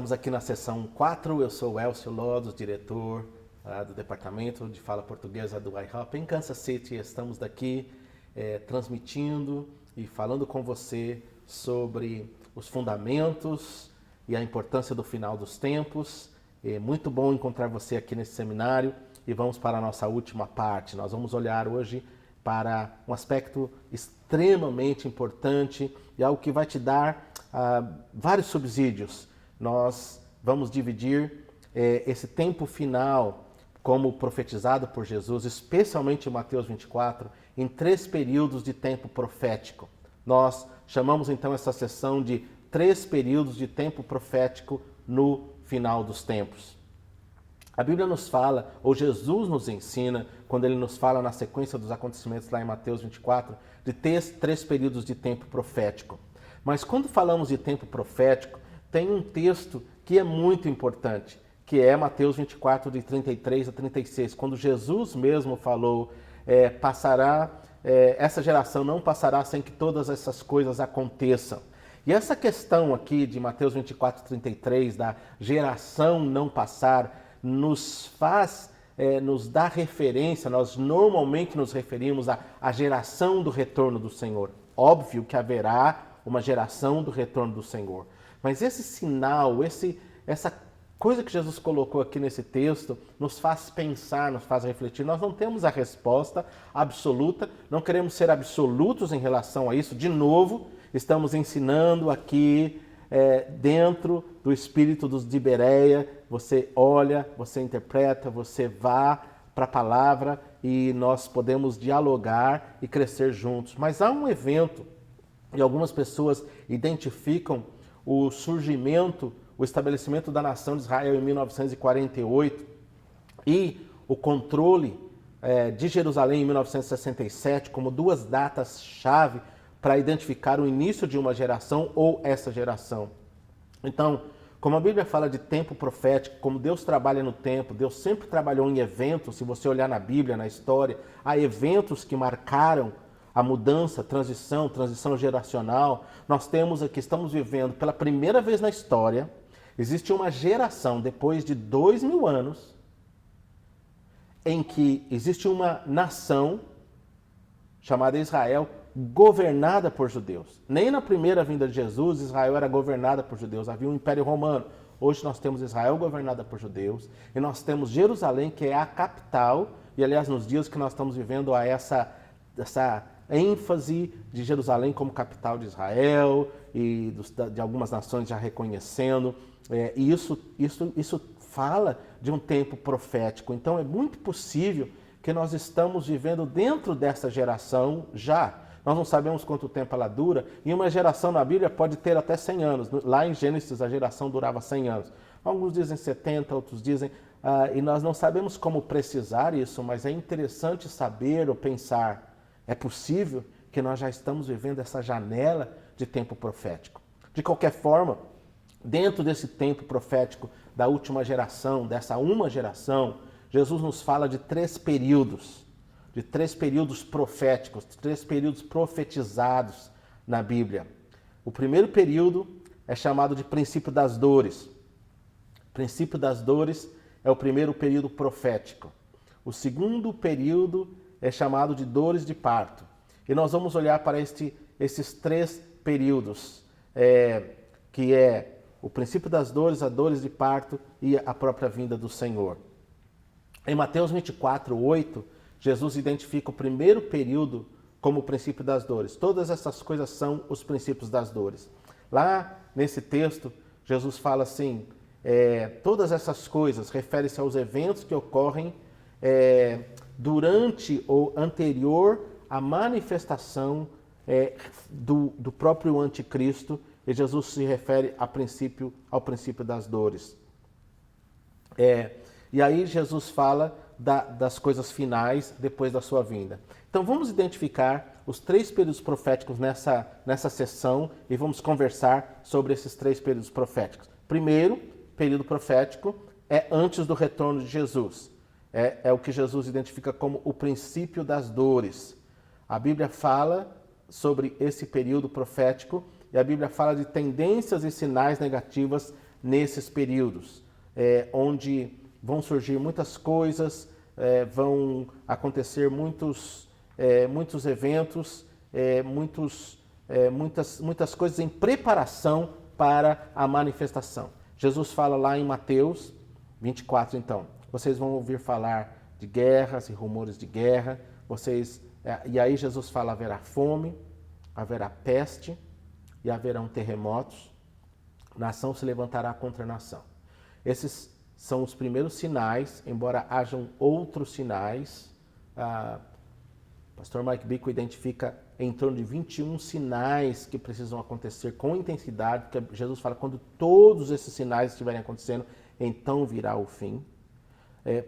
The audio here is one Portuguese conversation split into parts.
Estamos aqui na sessão 4, eu sou o Elcio Lodos, diretor do Departamento de Fala Portuguesa do IHOP em Kansas City. Estamos daqui transmitindo e falando com você sobre os fundamentos e a importância do final dos tempos. É muito bom encontrar você aqui nesse seminário e vamos para a nossa última parte. Nós vamos olhar hoje para um aspecto extremamente importante e algo que vai te dar vários subsídios. Nós vamos dividir esse tempo final, como profetizado por Jesus, especialmente em Mateus 24, em 3 períodos de tempo profético. Nós chamamos então essa sessão de 3 períodos de tempo profético no final dos tempos. A Bíblia nos fala, ou Jesus nos ensina, quando ele nos fala na sequência dos acontecimentos lá em Mateus 24, de 3 períodos de tempo profético. Mas quando falamos de tempo profético, tem um texto que é muito importante, que é Mateus 24, de 33 a 36, quando Jesus mesmo falou, essa geração não passará sem que todas essas coisas aconteçam. E essa questão aqui de Mateus 24, 33, da geração não passar, nos dá referência, nós normalmente nos referimos à geração do retorno do Senhor. Óbvio que haverá uma geração do retorno do Senhor. Mas esse sinal, essa coisa que Jesus colocou aqui nesse texto, nos faz pensar, nos faz refletir. Nós não temos a resposta absoluta, não queremos ser absolutos em relação a isso. De novo, estamos ensinando aqui dentro do espírito de Bereia. Você olha, você interpreta, você vá para a palavra e nós podemos dialogar e crescer juntos. Mas há um evento, e algumas pessoas identificam o surgimento, o estabelecimento da nação de Israel em 1948 e o controle de Jerusalém em 1967 como 2 datas-chave para identificar o início de uma geração ou essa geração. Então, como a Bíblia fala de tempo profético, como Deus trabalha no tempo, Deus sempre trabalhou em eventos. Se você olhar na Bíblia, na história, há eventos que marcaram a mudança, transição geracional. Nós temos aqui, estamos vivendo pela primeira vez na história, existe uma geração depois de 2000 anos em que existe uma nação chamada Israel governada por judeus. Nem na primeira vinda de Jesus Israel era governada por judeus, havia um império romano. Hoje nós temos Israel governada por judeus e nós temos Jerusalém, que é a capital, e aliás nos dias que nós estamos vivendo há essa ênfase de Jerusalém como capital de Israel e de algumas nações já reconhecendo. E isso fala de um tempo profético. Então é muito possível que nós estamos vivendo dentro dessa geração já. Nós não sabemos quanto tempo ela dura, e uma geração na Bíblia pode ter até 100 anos. Lá em Gênesis a geração durava 100 anos. Alguns dizem 70, outros dizem... e nós não sabemos como precisar isso, mas é interessante saber ou pensar. É possível que nós já estamos vivendo essa janela de tempo profético. De qualquer forma, dentro desse tempo profético da última geração, dessa uma geração, Jesus nos fala de 3 períodos, de 3 períodos proféticos, 3 períodos profetizados na Bíblia. O primeiro período é chamado de princípio das dores. O princípio das dores é o primeiro período profético. O segundo período é chamado de dores de parto. E nós vamos olhar para esses 3 períodos, que é o princípio das dores, a dores de parto e a própria vinda do Senhor. Em Mateus 24, 8, Jesus identifica o primeiro período como o princípio das dores. Todas essas coisas são os princípios das dores. Lá nesse texto, Jesus fala assim, todas essas coisas referem-se aos eventos que ocorrem durante ou anterior à manifestação do próprio anticristo, e Jesus se refere ao princípio das dores. E aí Jesus fala das coisas finais depois da sua vinda. Então vamos identificar os 3 períodos proféticos nessa sessão e vamos conversar sobre esses 3 períodos proféticos. Primeiro período profético é antes do retorno de Jesus. É o que Jesus identifica como o princípio das dores. A Bíblia fala sobre esse período profético e a Bíblia fala de tendências e sinais negativas nesses períodos, onde vão surgir muitas coisas, vão acontecer muitos eventos, muitas coisas em preparação para a manifestação. Jesus fala lá em Mateus 24, então, vocês vão ouvir falar de guerras e rumores de guerra, e aí Jesus fala, haverá fome, haverá peste e haverão terremotos, nação se levantará contra nação. Esses são os primeiros sinais, embora hajam outros sinais. Pastor Mike Bickle identifica em torno de 21 sinais que precisam acontecer com intensidade, porque Jesus fala, quando todos esses sinais estiverem acontecendo, então virá o fim.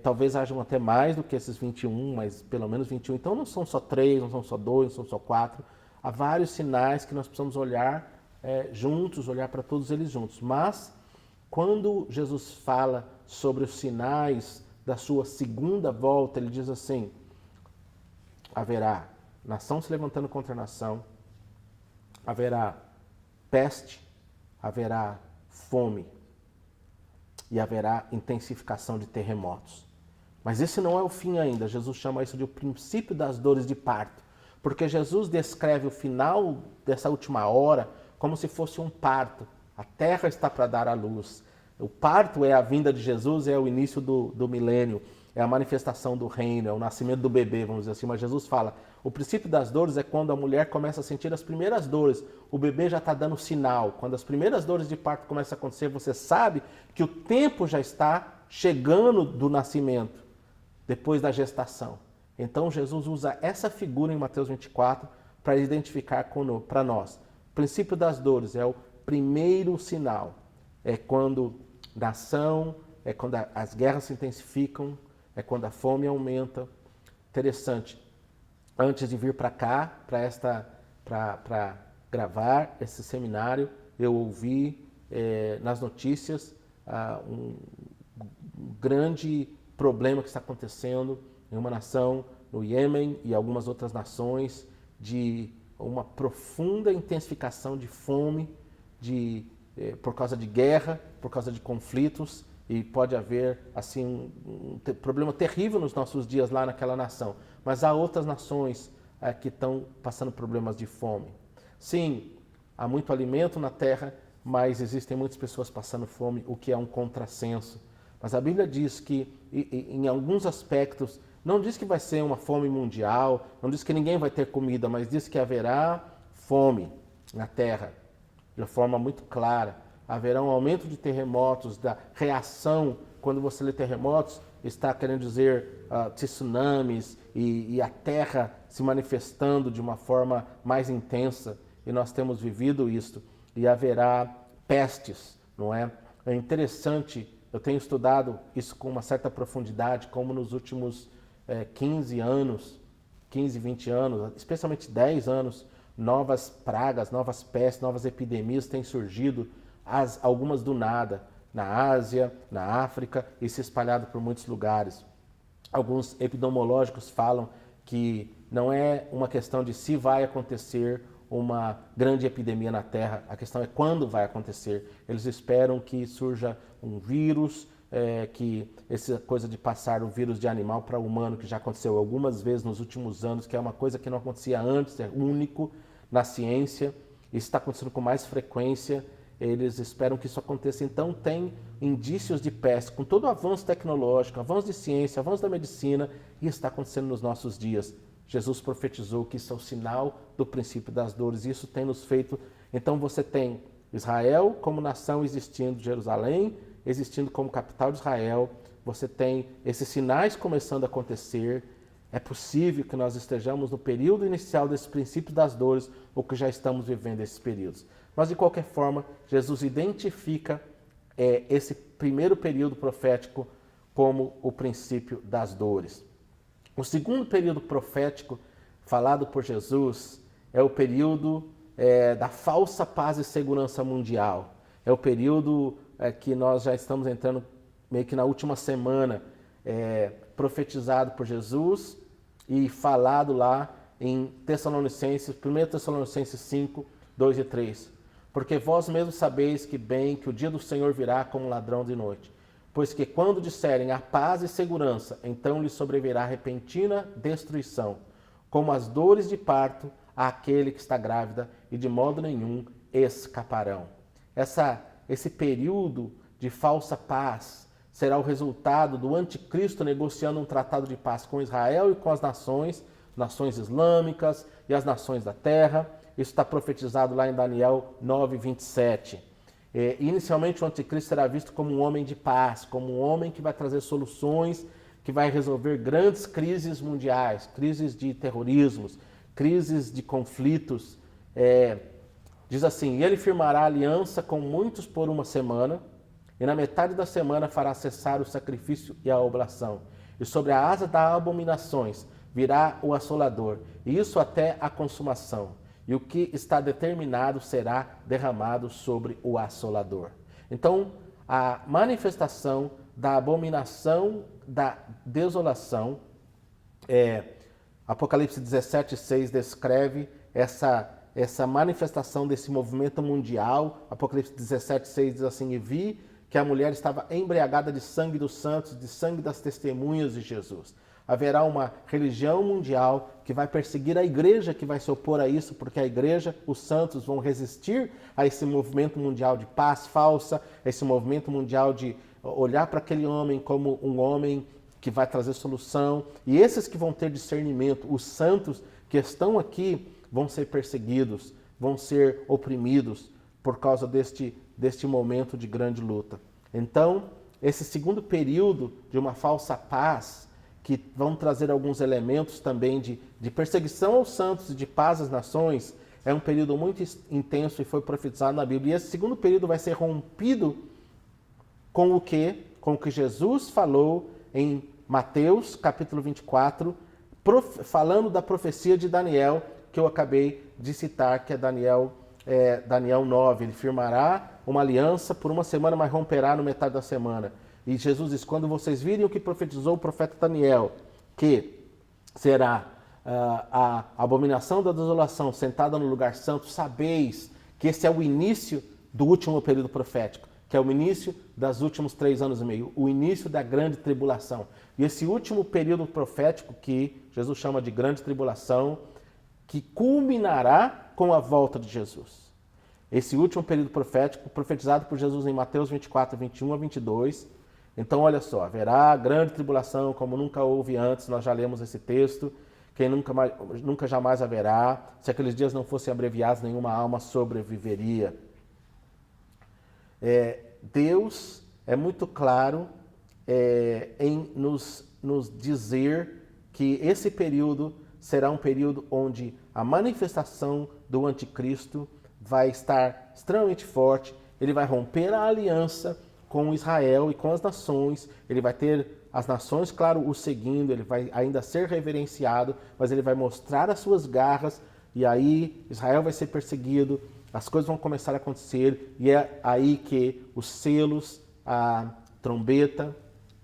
Talvez hajam até mais do que esses 21, mas pelo menos 21. Então não são só 3, não são só 2, não são só 4. Há vários sinais que nós precisamos olhar juntos, olhar para todos eles juntos. Mas, quando Jesus fala sobre os sinais da sua segunda volta, ele diz assim, haverá nação se levantando contra nação, haverá peste, haverá fome e haverá intensificação de terremotos. Mas esse não é o fim ainda. Jesus chama isso de o princípio das dores de parto, porque Jesus descreve o final dessa última hora como se fosse um parto. A terra está para dar à luz. O parto é a vinda de Jesus, é o início do milênio, é a manifestação do reino, é o nascimento do bebê, vamos dizer assim. Mas Jesus fala, o princípio das dores é quando a mulher começa a sentir as primeiras dores. O bebê já está dando sinal. Quando as primeiras dores de parto começam a acontecer, você sabe que o tempo já está chegando do nascimento, depois da gestação. Então Jesus usa essa figura em Mateus 24 para identificar para nós. O princípio das dores é o primeiro sinal. É quando nação, é quando as guerras se intensificam, é quando a fome aumenta. Interessante. Antes de vir para cá, para gravar esse seminário, eu ouvi nas notícias um grande problema que está acontecendo em uma nação, no Iêmen e algumas outras nações, de uma profunda intensificação de fome, por causa de guerra, por causa de conflitos, e pode haver assim um problema terrível nos nossos dias lá naquela nação. Mas há outras nações que estão passando problemas de fome. Sim, há muito alimento na terra, mas existem muitas pessoas passando fome, o que é um contrassenso. Mas a Bíblia diz que, em alguns aspectos, não diz que vai ser uma fome mundial, não diz que ninguém vai ter comida, mas diz que haverá fome na terra, de forma muito clara. Haverá um aumento de terremotos, da reação. Quando você lê terremotos, está querendo dizer tsunamis e a terra se manifestando de uma forma mais intensa. E nós temos vivido isso. E haverá pestes, não é? É interessante, eu tenho estudado isso com uma certa profundidade, como nos últimos 15 anos, 15, 20 anos, especialmente 10 anos, novas pragas, novas pestes, novas epidemias têm surgido, algumas do nada, na Ásia, na África e se espalhado por muitos lugares. Alguns epidemiológicos falam que não é uma questão de se vai acontecer uma grande epidemia na Terra, a questão é quando vai acontecer. Eles esperam que surja um vírus, que essa coisa de passar o vírus de animal para humano, que já aconteceu algumas vezes nos últimos anos, que é uma coisa que não acontecia antes, é único na ciência, isso está acontecendo com mais frequência. Eles esperam que isso aconteça. Então tem indícios de peste, com todo o avanço tecnológico, avanço de ciência, avanço da medicina, e está acontecendo nos nossos dias. Jesus profetizou que isso é o sinal do princípio das dores, e isso tem nos feito. Então você tem Israel como nação existindo, Jerusalém existindo como capital de Israel, você tem esses sinais começando a acontecer. É possível que nós estejamos no período inicial desse princípio das dores, ou que já estamos vivendo esses períodos. Mas, de qualquer forma, Jesus identifica esse primeiro período profético como o princípio das dores. O segundo período profético falado por Jesus é o período da falsa paz e segurança mundial. É o período que nós já estamos entrando meio que na última semana, profetizado por Jesus e falado lá em Tessalonicenses, 1 Tessalonicenses 5, 2 e 3. Porque vós mesmos sabeis que bem que o dia do Senhor virá como um ladrão de noite. Pois que quando disserem a paz e segurança, então lhes sobrevirá repentina destruição, como as dores de parto àquele que está grávida, e de modo nenhum escaparão. Esse período de falsa paz será o resultado do anticristo negociando um tratado de paz com Israel e com as nações islâmicas e as nações da terra. Isso está profetizado lá em Daniel 9, 27. Inicialmente o anticristo será visto como um homem de paz, como um homem que vai trazer soluções, que vai resolver grandes crises mundiais, crises de terrorismos, crises de conflitos. Diz assim: ele firmará aliança com muitos por uma semana, e na metade da semana fará cessar o sacrifício e a oblação. E sobre a asa das abominações virá o assolador, e isso até a consumação. E o que está determinado será derramado sobre o assolador. Então, a manifestação da abominação, da desolação, Apocalipse 17:6 descreve essa manifestação desse movimento mundial. Apocalipse 17:6 diz assim: e vi que a mulher estava embriagada de sangue dos santos, de sangue das testemunhas de Jesus. Haverá uma religião mundial que vai perseguir a igreja, que vai se opor a isso, porque a igreja, os santos, vão resistir a esse movimento mundial de paz falsa, esse movimento mundial de olhar para aquele homem como um homem que vai trazer solução. E esses que vão ter discernimento, os santos que estão aqui, vão ser perseguidos, vão ser oprimidos por causa deste momento de grande luta. Então, esse segundo período de uma falsa paz, que vão trazer alguns elementos também de perseguição aos santos e de paz às nações, é um período muito intenso e foi profetizado na Bíblia. E esse segundo período vai ser rompido com o que Jesus falou em Mateus capítulo 24, falando da profecia de Daniel, que eu acabei de citar, que é Daniel 9. Ele firmará uma aliança por uma semana, mas romperá no metade da semana. E Jesus diz: quando vocês virem o que profetizou o profeta Daniel, que será a abominação da desolação sentada no lugar santo, sabeis que esse é o início do último período profético, que é o início dos últimos 3 anos e meio, o início da grande tribulação. E esse último período profético, que Jesus chama de grande tribulação, que culminará com a volta de Jesus. Esse último período profético, profetizado por Jesus em Mateus 24, 21 a 22. Então, olha só, haverá grande tribulação como nunca houve antes, nós já lemos esse texto, quem nunca jamais haverá, se aqueles dias não fossem abreviados, nenhuma alma sobreviveria. Deus é muito claro em nos dizer que esse período será um período onde a manifestação do anticristo vai estar extremamente forte, ele vai romper a aliança com Israel e com as nações, ele vai ter as nações, claro, o seguindo, ele vai ainda ser reverenciado, mas ele vai mostrar as suas garras, e aí Israel vai ser perseguido, as coisas vão começar a acontecer, e é aí que os selos, a trombeta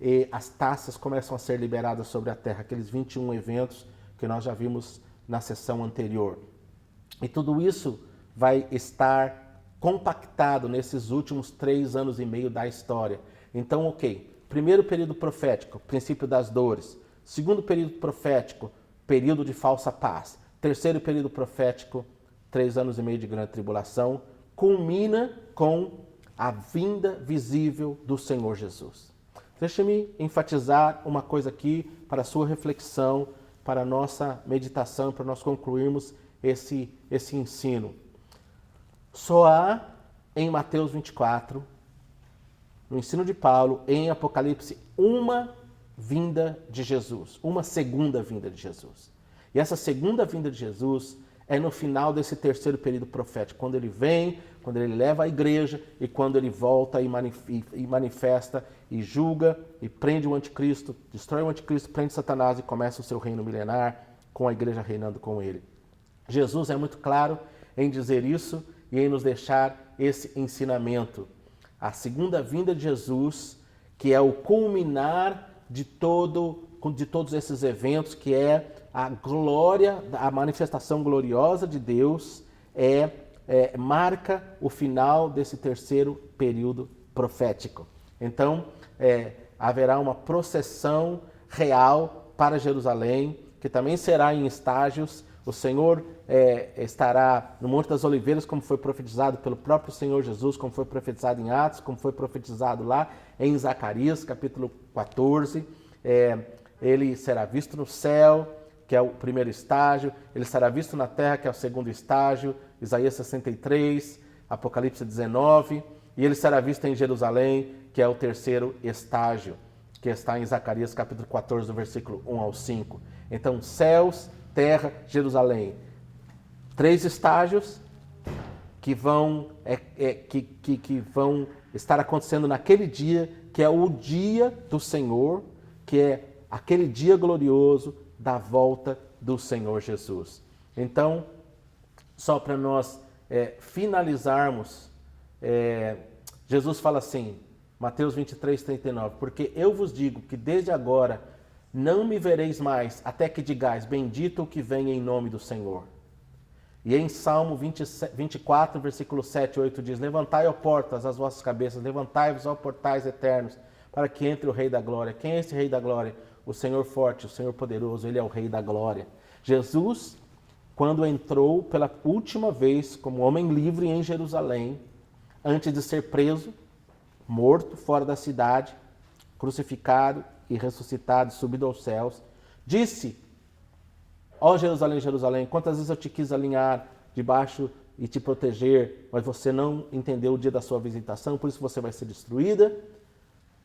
e as taças começam a ser liberadas sobre a terra, aqueles 21 eventos que nós já vimos na sessão anterior. E tudo isso vai estar compactado nesses últimos 3 anos e meio da história. Então, primeiro período profético, princípio das dores. Segundo período profético, período de falsa paz. Terceiro período profético, 3 anos e meio de grande tribulação, culmina com a vinda visível do Senhor Jesus. Deixe-me enfatizar uma coisa aqui para a sua reflexão, para a nossa meditação, para nós concluirmos esse ensino. Só há em Mateus 24, no ensino de Paulo, em Apocalipse, uma vinda de Jesus, uma segunda vinda de Jesus. E essa segunda vinda de Jesus é no final desse terceiro período profético, quando ele vem, quando ele leva a igreja e quando ele volta e manifesta e julga e prende o anticristo, destrói o anticristo, prende Satanás e começa o seu reino milenar com a igreja reinando com ele. Jesus é muito claro em dizer isso e em nos deixar esse ensinamento. A segunda vinda de Jesus, que é o culminar de todos esses eventos, que é a glória, a manifestação gloriosa de Deus, é marca o final desse terceiro período profético. Então, haverá uma processão real para Jerusalém, que também será em estágios. O Senhor estará no Monte das Oliveiras, como foi profetizado pelo próprio Senhor Jesus, como foi profetizado em Atos, como foi profetizado lá em Zacarias, capítulo 14. Ele será visto no céu, que é o primeiro estágio. Ele será visto na terra, que é o segundo estágio, Isaías 63, Apocalipse 19. E ele será visto em Jerusalém, que é o terceiro estágio, que está em Zacarias capítulo 14, do versículo 1 ao 5. Então, céus, terra, Jerusalém. 3 estágios que vão estar acontecendo naquele dia, que é o dia do Senhor, que é aquele dia glorioso da volta do Senhor Jesus. Então, só para nós finalizarmos, Jesus fala assim, Mateus 23, 39, porque eu vos digo que desde agora não me vereis mais, até que digais, bendito o que vem em nome do Senhor. E em Salmo 24, versículo 7 e 8 diz, levantai, ó portas, as vossas cabeças, levantai-vos, ó portais eternos, para que entre o Rei da Glória. Quem é esse Rei da Glória? O Senhor forte, o Senhor poderoso, Ele é o Rei da Glória. Jesus, quando entrou pela última vez como homem livre em Jerusalém, antes de ser preso, morto fora da cidade, crucificado e ressuscitado, subido aos céus, disse, ó Jerusalém, Jerusalém, quantas vezes eu te quis alinhar debaixo e te proteger, mas você não entendeu o dia da sua visitação, por isso você vai ser destruída.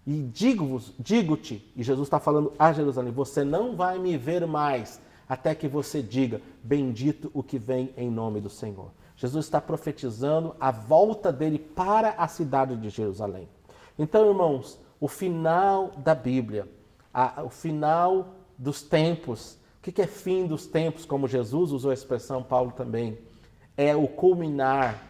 E digo-te, e Jesus está falando a Jerusalém, você não vai me ver mais, até que você diga, bendito o que vem em nome do Senhor. Jesus está profetizando a volta dele para a cidade de Jerusalém. Então, irmãos, o final da Bíblia, o final dos tempos, o que é fim dos tempos, como Jesus usou a expressão, Paulo também, é o culminar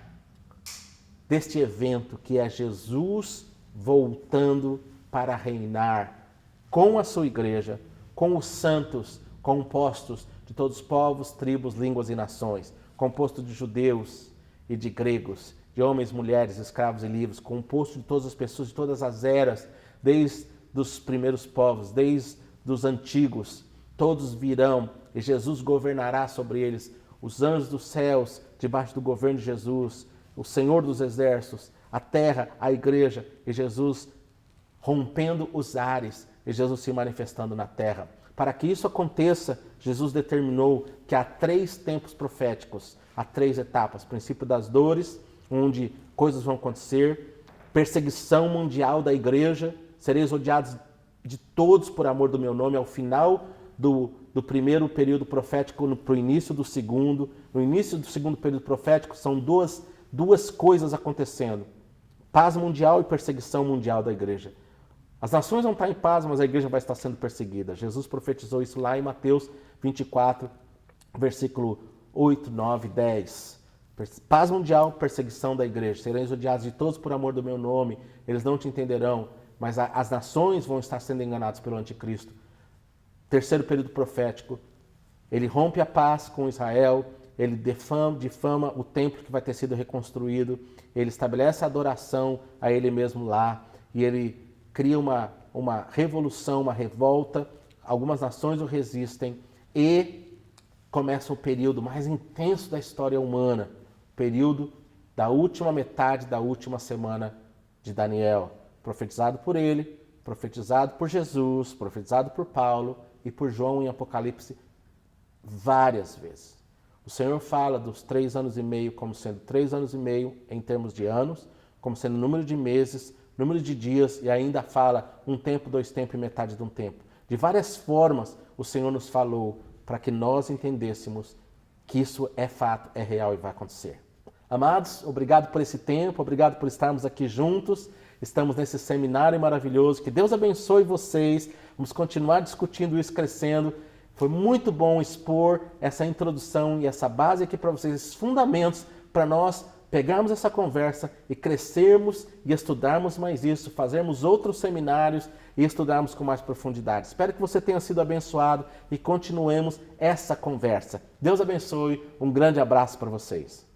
deste evento, que é Jesus voltando para reinar com a sua igreja, com os santos compostos de todos os povos, tribos, línguas e nações, composto de judeus e de gregos, de homens, mulheres, escravos e livres, composto de todas as pessoas, de todas as eras, desde os primeiros povos, desde os antigos, todos virão e Jesus governará sobre eles, os anjos dos céus, debaixo do governo de Jesus, o Senhor dos exércitos, a terra, a igreja, e Jesus rompendo os ares, e Jesus se manifestando na terra. Para que isso aconteça, Jesus determinou que há 3 tempos proféticos, há 3 etapas. Princípio das dores, onde coisas vão acontecer, perseguição mundial da igreja, sereis odiados de todos por amor do meu nome, ao final do primeiro período profético para o início do segundo. No início do segundo período profético são duas coisas acontecendo. Paz mundial e perseguição mundial da igreja. As nações vão estar em paz, mas a igreja vai estar sendo perseguida. Jesus profetizou isso lá em Mateus 24, versículo 8, 9, 10. Paz mundial, perseguição da igreja. Sereis odiados de todos por amor do meu nome. Eles não te entenderão, mas as nações vão estar sendo enganadas pelo anticristo. Terceiro período profético. Ele rompe a paz com Israel. Ele difama o templo que vai ter sido reconstruído. Ele estabelece a adoração a ele mesmo lá. E ele cria uma revolução, uma revolta. Algumas nações o resistem. E começa o período mais intenso da história humana. O período da última metade da última semana de Daniel. Profetizado por ele, profetizado por Jesus, profetizado por Paulo e por João em Apocalipse várias vezes. O Senhor fala dos 3 anos e meio como sendo 3 anos e meio em termos de anos, como sendo número de meses, número de dias, e ainda fala 1 tempo, 2 tempos e metade de 1 tempo. De várias formas o Senhor nos falou para que nós entendêssemos que isso é fato, é real e vai acontecer. Amados, obrigado por esse tempo, obrigado por estarmos aqui juntos. Estamos nesse seminário maravilhoso. Que Deus abençoe vocês. Vamos continuar discutindo isso, crescendo. Foi muito bom expor essa introdução e essa base aqui para vocês, esses fundamentos, para nós pegarmos essa conversa e crescermos e estudarmos mais isso, fazermos outros seminários e estudarmos com mais profundidade. Espero que você tenha sido abençoado e continuemos essa conversa. Deus abençoe. Um grande abraço para vocês.